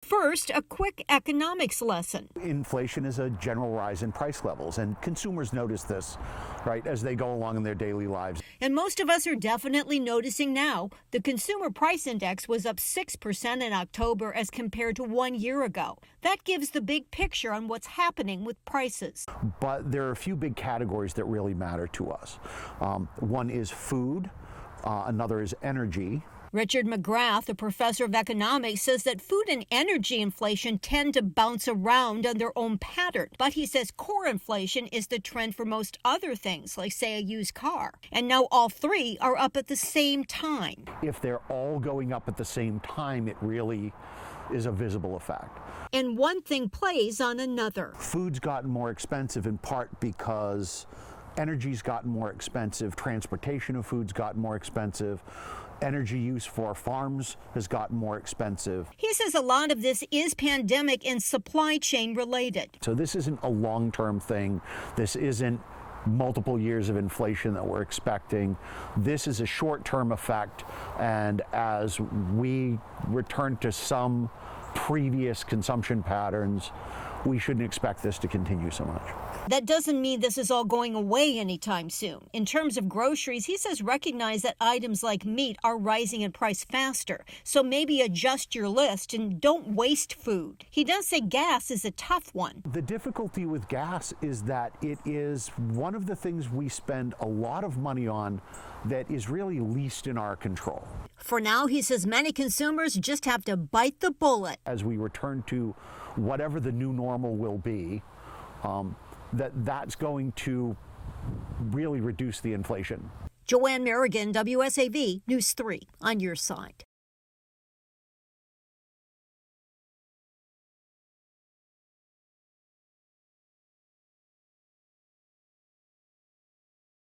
First, a quick economics lesson. Inflation is a general rise in price levels, and consumers notice this, right, as they go along in their daily lives. And most of us are definitely noticing now. The Consumer Price Index was up 6% in October as compared to 1 year ago. That gives the big picture on what's happening with prices. But there are a few big categories that really matter to us. One is food, another is energy. Richard McGrath, a professor of economics, says that food and energy inflation tend to bounce around on their own pattern. But he says core inflation is the trend for most other things, like, say, a used car. And now all three are up at the same time. If they're all going up at the same time, it really is a visible effect. And one thing plays on another. Food's gotten more expensive in part because energy's gotten more expensive, transportation of food's gotten more expensive, energy use for farms has gotten more expensive. He says a lot of this is pandemic and supply chain related. So this isn't a long-term thing. This isn't multiple years of inflation that we're expecting. This is a short-term effect, and as we return to some previous consumption patterns, we shouldn't expect this to continue so much. That doesn't mean this is all going away anytime soon. In terms of groceries, he says recognize that items like meat are rising in price faster. So maybe adjust your list and don't waste food. He does say gas is a tough one. The difficulty with gas is that it is one of the things we spend a lot of money on that is really least in our control. For now, he says many consumers just have to bite the bullet. As we return to whatever the new normal will be, that's going to really reduce the inflation. Joanne Merrigan, WSAV News 3, on your side.